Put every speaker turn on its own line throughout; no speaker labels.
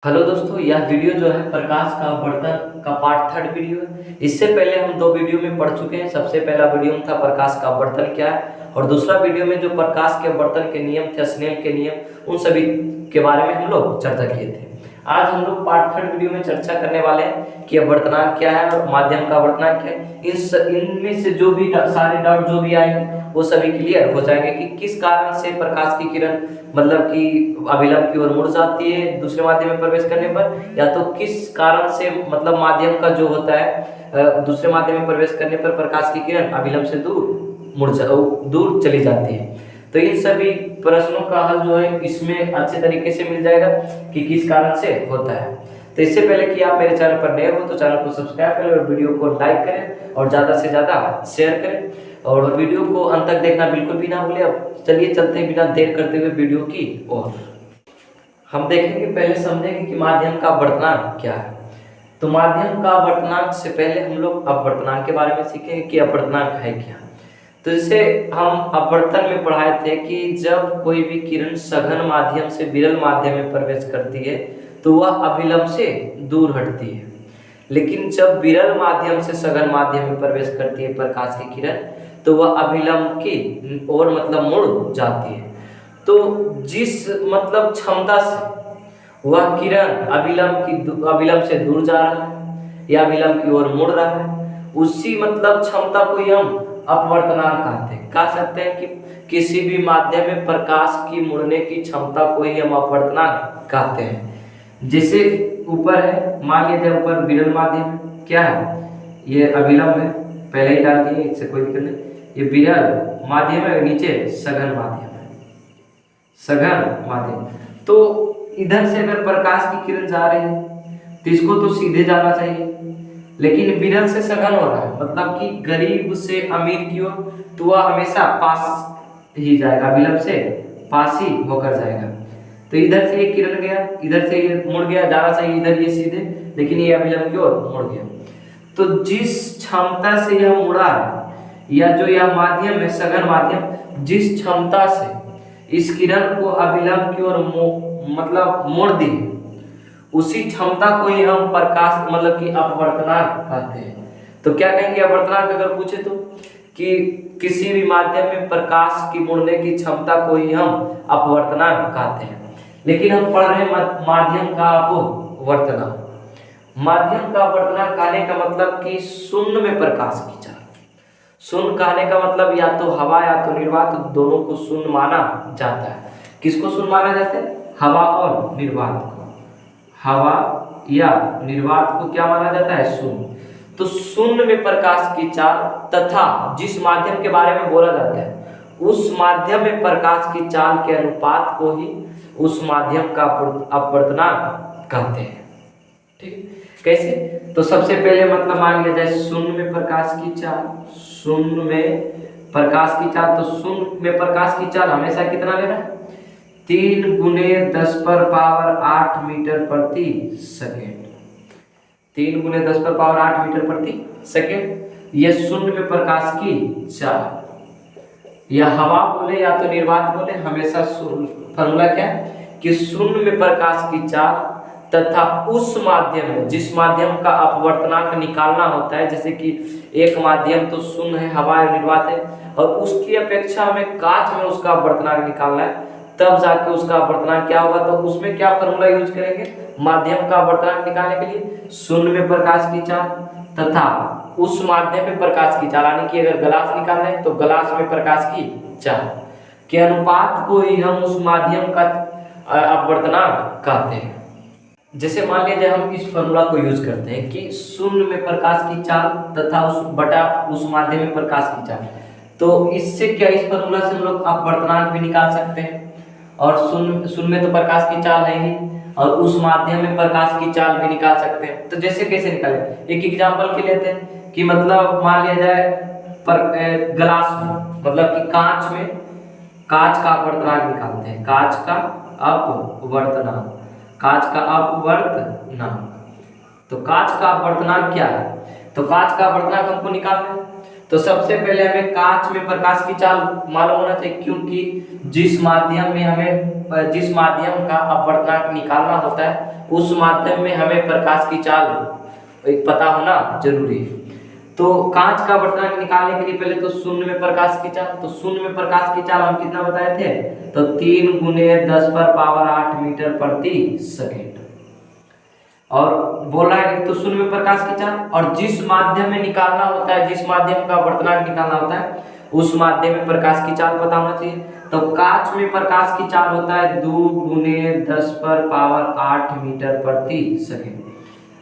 Hello दोस्तों, यह video जो है प्रकाश का अपवर्तन का पार्ट थर्ड वीडियो है। इससे पहले हम दो वीडियो में पढ़ चुके हैं। सबसे पहला वीडियो में था प्रकाश का अपवर्तन क्या है, और दूसरा वीडियो में जो प्रकाश के अपवर्तन के नियम थे, स्नेल के नियम, उन सभी के बारे में हम लोग चर्चा किए थे। आज हम लोग पार्ट थर्ड वीडियो में चर्चा करने वाले हैं कि अपवर्तनांक क्या है और माध्यम का अपवर्तनांक क्या है। इनमें से जो भी सारे डाउट जो भी आएंगे वो सभी क्लियर हो जाएंगे कि किस कारण से प्रकाश की किरण मतलब कि अभिलंब की ओर मुड़ जाती है दूसरे माध्यम में प्रवेश करने पर, या तो किस कारण से मतलब माध्यम का जो होता है दूसरे माध्यम में प्रवेश करने पर प्रकाश की किरण अभिलंब से दूर चली जाती है। तो इन सभी प्रश्नों का हल जो है इसमें अच्छे तरीके से मिल जाएगा कि किस कारण से होता है। तो इससे पहले कि आप मेरे चैनल पर नए हो तो चैनल को सब्सक्राइब करें और वीडियो को लाइक करें और ज़्यादा से ज़्यादा शेयर करें, और वीडियो को अंत तक देखना बिल्कुल भी ना भूलें। अब चलिए चलते हैं बिना देर करते हुए वीडियो की ओर। हम देखेंगे, पहले समझेंगे कि माध्यम का अपवर्तनांक क्या है। तो माध्यम का अपवर्तनांक से पहले हम लोग अपवर्तनांक के बारे में सीखेंगे कि अपवर्तनांक है क्या। तो जैसे हम अपवर्तन में पढ़ाए थे कि जब कोई भी किरण सघन माध्यम से विरल माध्यम में प्रवेश करती है तो वह अभिलंब से दूर हटती है, लेकिन जब विरल माध्यम से सघन माध्यम में प्रवेश करती है प्रकाश की किरण तो वह अभिलंब की ओर मतलब मुड़ जाती है। तो जिस मतलब क्षमता से वह किरण अभिलंब से दूर जा रहा है या अभिलंब की ओर मुड़ रहा है, उसी मतलब क्षमता को ही हम अपवर्तनांक कहते हैं। कह सकते हैं कि किसी भी माध्यम में प्रकाश की मुड़ने की क्षमता को ही हम अपवर्तनांक कहते हैं। जैसे ऊपर है, मान लीजिए ऊपर विरल माध्यम क्या है, ये अभिलंब है, पहले ही डाल दिए, इससे कोई दिक्कत नहीं। ये विरल माध्यम है, नीचे सघन माध्यम है, सघन माध्यम। तो इधर से अगर प्रकाश की किरण जा रही है तो इसको तो सीधे जाना चाहिए, लेकिन विरल से सघन हो रहा है मतलब कि गरीब से अमीर की ओर, तो वह हमेशा पास ही जाएगा, अभिलंब से पास ही होकर जाएगा। तो इधर से ये किरण गया, इधर से ये मुड़ गया, जाना चाहिए इधर ये सीधे, लेकिन ये अभिलंब की ओर मुड़ गया। तो जिस क्षमता से यह मुड़ा है या जो यह माध्यम है सघन माध्यम, जिस क्षमता से इस किरण को अभिलंब की ओर मतलब मोड़ दी, उसी क्षमता को ही हम प्रकाश मतलब कि अपवर्तनांक कहते हैं। तो क्या कहेंगे अपवर्तनांक अगर पूछे तो, कि किसी भी माध्यम में प्रकाश की मुड़ने की क्षमता को ही हम अपवर्तनांक कहते हैं। लेकिन हम पढ़ रहे हैं माध्यम का अपवर्तनांक। माध्यम का अपवर्तनांक कहने का मतलब कि शून्य में प्रकाश की चाल। शून्य कहने का मतलब या तो हवा या तो निर्वात, दोनों को शून्य माना जाता है। किसको शून्य माना जाता है? हवा और निर्वात को। हवा या निर्वात को क्या माना जाता है? शून्य। तो शून्य में प्रकाश की चाल तथा जिस माध्यम के बारे में बोला जाता है उस माध्यम में प्रकाश की चाल के अनुपात को ही उस माध्यम का अपवर्तनांक कहते हैं। ठीक, कैसे? तो सबसे पहले मतलब मान लिया जाए शून्य में प्रकाश की चाल, शून्य में प्रकाश की चाल, तो शून्य में प्रकाश की चाल हमेशा कितना लेना है? 3 × 10⁻8 मीटर प्रति सेकेंड। 3 × 10⁻8 मीटर प्रति सेकेंड। यह शून्य में प्रकाश की चाल, या हवा बोले या तो निर्वात बोले, हमेशा फॉर्मूला क्या है कि शून्य में प्रकाश की चाल तथा उस माध्यम में जिस माध्यम का अपवर्तनांक निकालना होता है, जैसे कि एक माध्यम तो शून्य है, हवा या निर्वात है, और उसकी अपेक्षा हमें कांच में उसका अपवर्तनांक निकालना है, तब जाके उसका अपवर्तनांक क्या होगा। तो उसमें क्या फॉर्मूला यूज करेंगे माध्यम का अपवर्तनांक निकालने के लिए? शून्य में प्रकाश की चाल तथा उस माध्यम में प्रकाश की चाल, यानी कि अगर ग्लास निकालना है तो ग्लास में प्रकाश की चाल के अनुपात को ही हम उस माध्यम का अपवर्तनांक कहते हैं। जैसे मान लीजिए हम इस फॉर्मूला को यूज करते हैं कि शून्य में प्रकाश की चाल तथा उस माध्यम में प्रकाश की चाल, तो इससे क्या इस फॉर्मूला से हम लोग अपवर्तनांक भी निकाल सकते हैं। और शून्य में तो प्रकाश की चाल है ही, और उस माध्यम में प्रकाश की चाल भी निकाल सकते हैं। तो जैसे कैसे निकालें, एक एग्जांपल के लेते हैं कि मतलब मान लिया जाए ग्लास में मतलब कि कांच का अपवर्तनांक निकालते हैं, कांच का अपवर्तनांक, कांच का अपवर्तनांक। तो कांच का अपवर्तनांक क्या है? तो कांच का अपवर्तनांक हमको निकालना है, तो सबसे पहले हमें कांच में प्रकाश की चाल मालूम होना चाहिए, क्योंकि जिस माध्यम में हमें जिस माध्यम का अपवर्तनांक निकालना होता है उस माध्यम में हमें प्रकाश की चाल पता होना जरूरी है। तो कांच का अपवर्तनांक निकालने के लिए पहले तो शून्य में प्रकाश की चाल, तो शून्य में प्रकाश की चाल हम कितना बताए थे, तो 3 × 10⁸ मीटर प्रति सेकेंड। और बोल रहा है तो शून्य में प्रकाश की चाल, और जिस माध्यम में निकालना होता है, जिस माध्यम का अपवर्तनांक निकालना होता है उस माध्यम में प्रकाश की चाल पता होना चाहिए। तो कांच में प्रकाश की चाल होता है 2 × 10⁸ मीटर प्रति सेकेंड।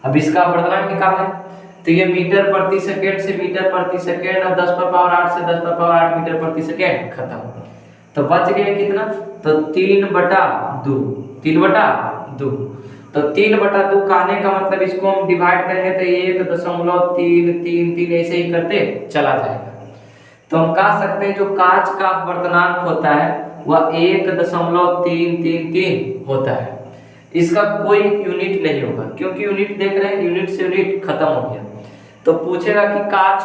अब इसका अपवर्तनांक निकालना है तो ये मीटर प्रति सेकेंड से मीटर प्रति सेकेंड और 10⁸ से 10⁸ मीटर प्रति सेकेंड खत्म। तो बच गया कितना, तो 3/2, 3/2। तो 3/2 कहने का मतलब इसको हम डिवाइड करेंगे तो 1.333 ऐसे ही करते चला जाएगा। तो हम कह सकते हैं जो कांच का अपवर्तनांक होता है वह 1.333 होता है। इसका कोई यूनिट नहीं होगा, क्योंकि यूनिट देख रहे हैं, यूनिट से यूनिट खत्म हो गया। तो पूछेगा कि कांच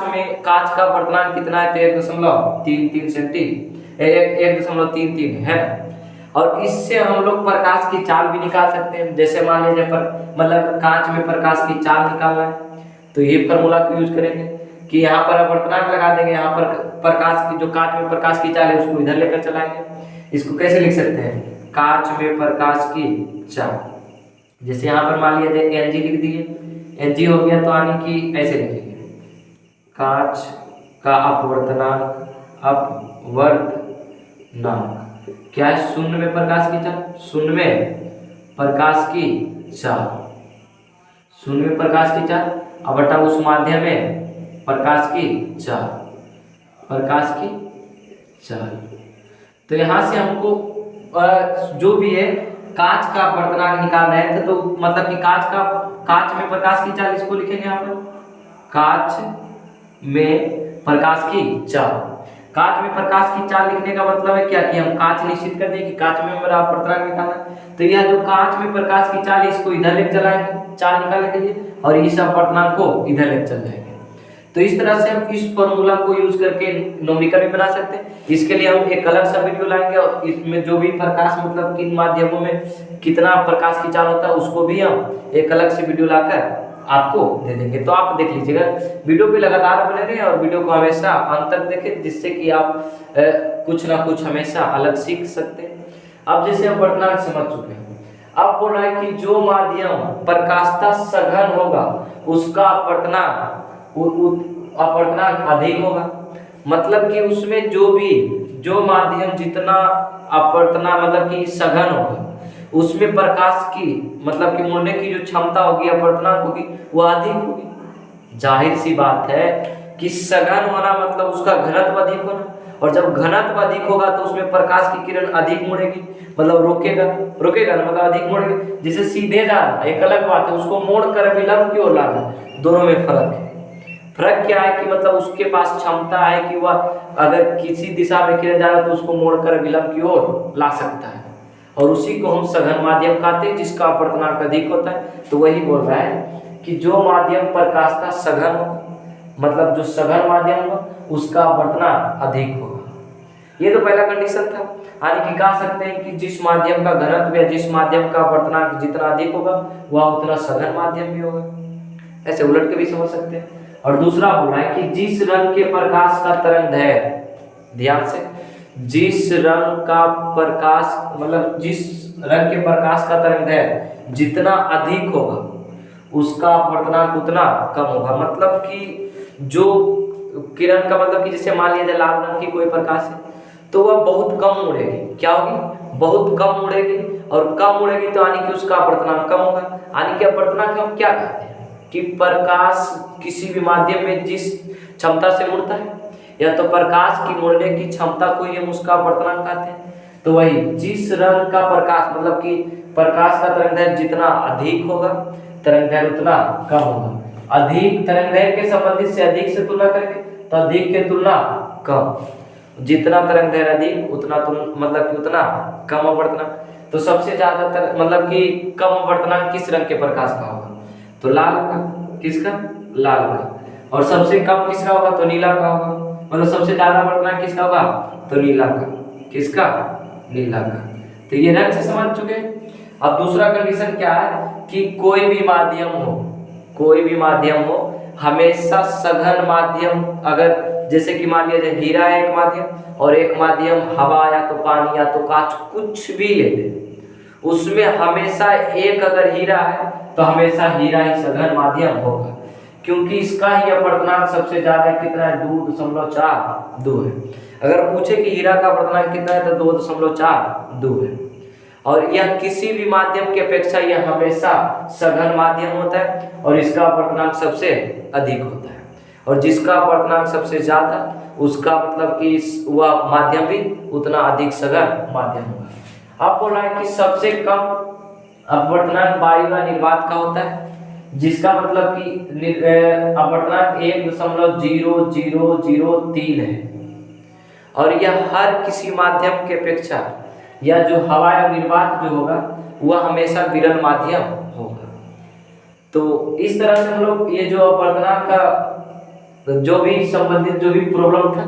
का अपवर्तनांक कितना है, तो 1.33 है ना। और इससे हम लोग प्रकाश की चाल भी निकाल सकते हैं। जैसे मान लीजिए मतलब कांच में प्रकाश की चाल निकालना है तो ये फॉर्मूला को यूज करेंगे कि यहाँ पर अपवर्तनांक लगा देंगे, यहाँ पर प्रकाश की जो कांच में प्रकाश की चाल है उसको इधर लेकर चलाएंगे। इसको कैसे लिख सकते हैं, कांच में प्रकाश की चाल, जैसे यहाँ पर मान लिया जाए Ng लिख दिए, Ng हो गया तो यानी कि ऐसे लिखेंगे कांच का अपवर्तनांक क्या है, शून्य में प्रकाश की चाल, शून्य में प्रकाश की चाल, शून्य में प्रकाश की चाल अब बटा उस माध्यम में प्रकाश की चाल, प्रकाश की चाल। तो यहाँ से हमको जो भी है कांच का अपवर्तनांक निकालना है तो मतलब कि कांच में प्रकाश की चाल, इसको लिखेंगे यहाँ पर कांच में प्रकाश की चाल। कांच में प्रकाश की चाल लिखने का मतलब है क्या कि हम कांच निश्चित कर दें कि कांच में हमारा अपवर्तनांक निकालना है। तो यह जो कांच में प्रकाश की चाल इसको इधर लेकर चलाएंगे चाल निकालने के लिए, और इस अपवर्तनांक को इधर लेकर चल जाएंगे। तो इस तरह से हम इस फॉर्मूला को यूज करके न्यूमेरिकल भी बना सकते हैं। इसके लिए हम एक अलग सा वीडियो लाएंगे और इसमें जो भी प्रकाश मतलब किन माध्यमों में कितना प्रकाश की चाल होता है उसको भी हम एक अलग से वीडियो लाकर आपको दे देंगे। तो आप देख लीजिएगा, वीडियो पे लगातार बने रहें और वीडियो को हमेशा अंत तक देखें, जिससे कि आप कुछ ना कुछ हमेशा अलग सीख सकते हैं। अब जैसे हम अपवर्तनांक समझ चुके हैं, अब बोल रहा है कि जो माध्यम प्रकाशता सघन होगा उसका अपवर्तनांक अधिक होगा। मतलब कि उसमें जो माध्यम जितना अपवर्तनांक मतलब कि सघन होगा उसमें प्रकाश की मतलब कि मुड़ने की जो क्षमता होगी, अपवर्तनांक होगी, वो अधिक होगी। जाहिर सी बात है कि सघन होना मतलब उसका घनत्व अधिक होना, और जब घनत्व अधिक होगा तो उसमें प्रकाश की किरण अधिक मुड़ेगी, मतलब रोकेगा ना, मतलब अधिक मुड़ेगी। जिसे सीधे जाना एक अलग बात है, उसको मोड़ कर विलंब की ओर लाना, दोनों में फर्क है। फर्क क्या है कि मतलब उसके पास क्षमता है कि वह अगर किसी दिशा में किरण जा रहा है तो उसको मोड़ कर विलंब की ओर ला सकता है, और उसी को हम सघन माध्यम कहते हैं जिसका अपवर्तनांक अधिक होता है। तो वही बोल रहा है कि जो माध्यम प्रकाशता सघन होगा, मतलब जो सघन माध्यम होगा उसका अपवर्तनांक अधिक होगा। ये तो पहला कंडीशन था, यानी कि कह सकते हैं कि जिस माध्यम का घनत्व या जिस माध्यम का अपवर्तनांक जितना अधिक होगा वह उतना सघन माध्यम भी होगा। ऐसे उलट के भी समझ सकते हैं। और दूसरा बोल रहा है कि जिस रंग के प्रकाश का तरंगदैर्घ्य, ध्यान से, जिस रंग का प्रकाश मतलब जिस रंग के प्रकाश का तरंगदैर्घ्य जितना अधिक होगा उसका अपवर्तनांक उतना कम होगा। मतलब कि जो किरण का मतलब कि जैसे मान लिया जाए लाल रंग की कोई प्रकाश है तो वह बहुत कम उड़ेगी। क्या होगी? बहुत कम उड़ेगी, और कम उड़ेगी तो यानी कि उसका अपवर्तनांक कम होगा। यानी कि अपवर्तनांक हम क्या कहते हैं कि प्रकाश किसी भी माध्यम में जिस क्षमता से मुड़ता है या तो प्रकाश की मुड़ने की क्षमता को ही हम उसका अपवर्तनांक कहते हैं। तो वही जिस रंग का प्रकाश मतलब कि प्रकाश का तरंगदैर्घ्य जितना अधिक होगा तरंगदैर्घ्य उतना कम होगा। अधिक तरंगदैर्घ्य के संबंधित से अधिक से तुलना करेंगे तो अधिक के तुलना कम, जितना तरंगदैर्घ्य अधिक उतना मतलब कि उतना कम अपवर्तनांक। तो सबसे ज्यादातर मतलब कि कम अपवर्तनांक किस रंग के प्रकाश का होगा? तो लाल का। किसका? लाल का। और सबसे कम किसका होगा? तो नीला का होगा। मतलब सबसे ज्यादा अपर्तनांक किसका होगा, तो नीला का। किसका, नीला का। तो ये रंग से समझ चुके। अब दूसरा कंडीशन क्या है कि कोई भी माध्यम हो, कोई भी माध्यम हो, हमेशा सघन माध्यम, अगर जैसे कि मान लिया जाए हीरा है एक माध्यम और एक माध्यम हवा या तो पानी या तो कांच कुछ भी ले ले, उसमें हमेशा एक अगर हीरा है तो हमेशा हीरा ही सघन माध्यम होगा, क्योंकि इसका ही अपर्तनांक सबसे ज्यादा कितना है, 2.42 है। अगर पूछे कि हीरा का अपर्तनांक कितना है तो 2.42 है। और यह किसी भी माध्यम की अपेक्षा यह हमेशा सघन माध्यम होता है और इसका अपर्तनांक सबसे अधिक होता है, और जिसका अपर्तनांक सबसे ज्यादा उसका मतलब कि वह माध्यम भी उतना अधिक सघन माध्यम होगा। आप बोल रहा है कि सबसे कम अपवर्तनांक वायु या निर्वात का होता है, जिसका मतलब कि अपवर्तनांक 1.0003 है, और यह हर किसी माध्यम के अपेक्षा या जो हवा या निर्वात जो होगा वह हमेशा विरल माध्यम होगा। तो इस तरह से हम लोग ये जो अपवर्तनांक का जो भी संबंधित जो भी प्रॉब्लम था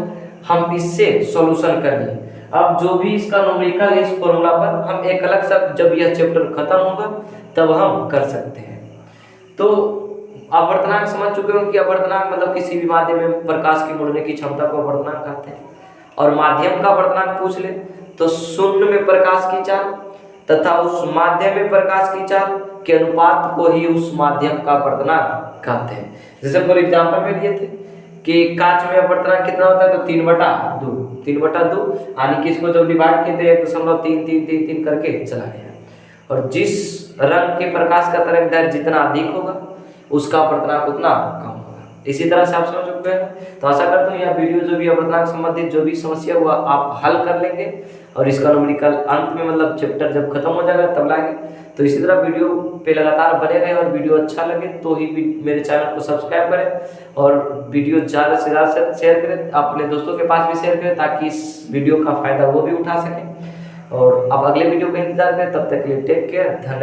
हम इससे सॉल्यूशन कर लिए। अब जो भी इसका न्यूमेरिकल है इस फॉर्मूला पर हम एक अलग से जब यह चैप्टर खत्म होगा तब हम कर सकते हैं। तो अपवर्तनांक समझ चुके हो कि अपवर्तनांक मतलब किसी भी माध्यम में प्रकाश की मुड़ने की क्षमता को अपवर्तनांक कहते हैं। और माध्यम का अपवर्तनांक पूछ ले तो शून्य में प्रकाश की चाल तथा उस माध्यम में प्रकाश की चाल के अनुपात को ही उस माध्यम का अपवर्तनांक कहते हैं। जैसे फॉर एग्जांपल में दिए थे कि कांच में अपवर्तनांक कितना होता है तो 3/2 यानी कि इसको जब डिवाइड किए थे 1.3333 करके चला गया। और जिस रंग के प्रकाश का तरंग दैर्घ्य जितना अधिक होगा उसका अपवर्तनांक उतना कम होगा। इसी तरह से आप समझ सकते हैं। तो आशा करता हूँ यह वीडियो जो भी अपवर्तनांक संबंधित जो भी समस्या हुआ आप हल कर लेंगे और इसका न्यूमेरिकल अंत में मतलब चैप्टर जब खत्म हो जाएगा तब लाएंगे। तो इसी तरह वीडियो पे लगातार बने रहें और वीडियो अच्छा लगे तो ही मेरे चैनल को सब्सक्राइब करें और वीडियो ज़्यादा से ज़्यादा शेयर करें, अपने दोस्तों के पास भी शेयर करें ताकि इस वीडियो का फायदा वो भी उठा सकें। और आप अगले वीडियो का इंतजार करें, तब तक के लिए टेक केयर, धन्यवाद।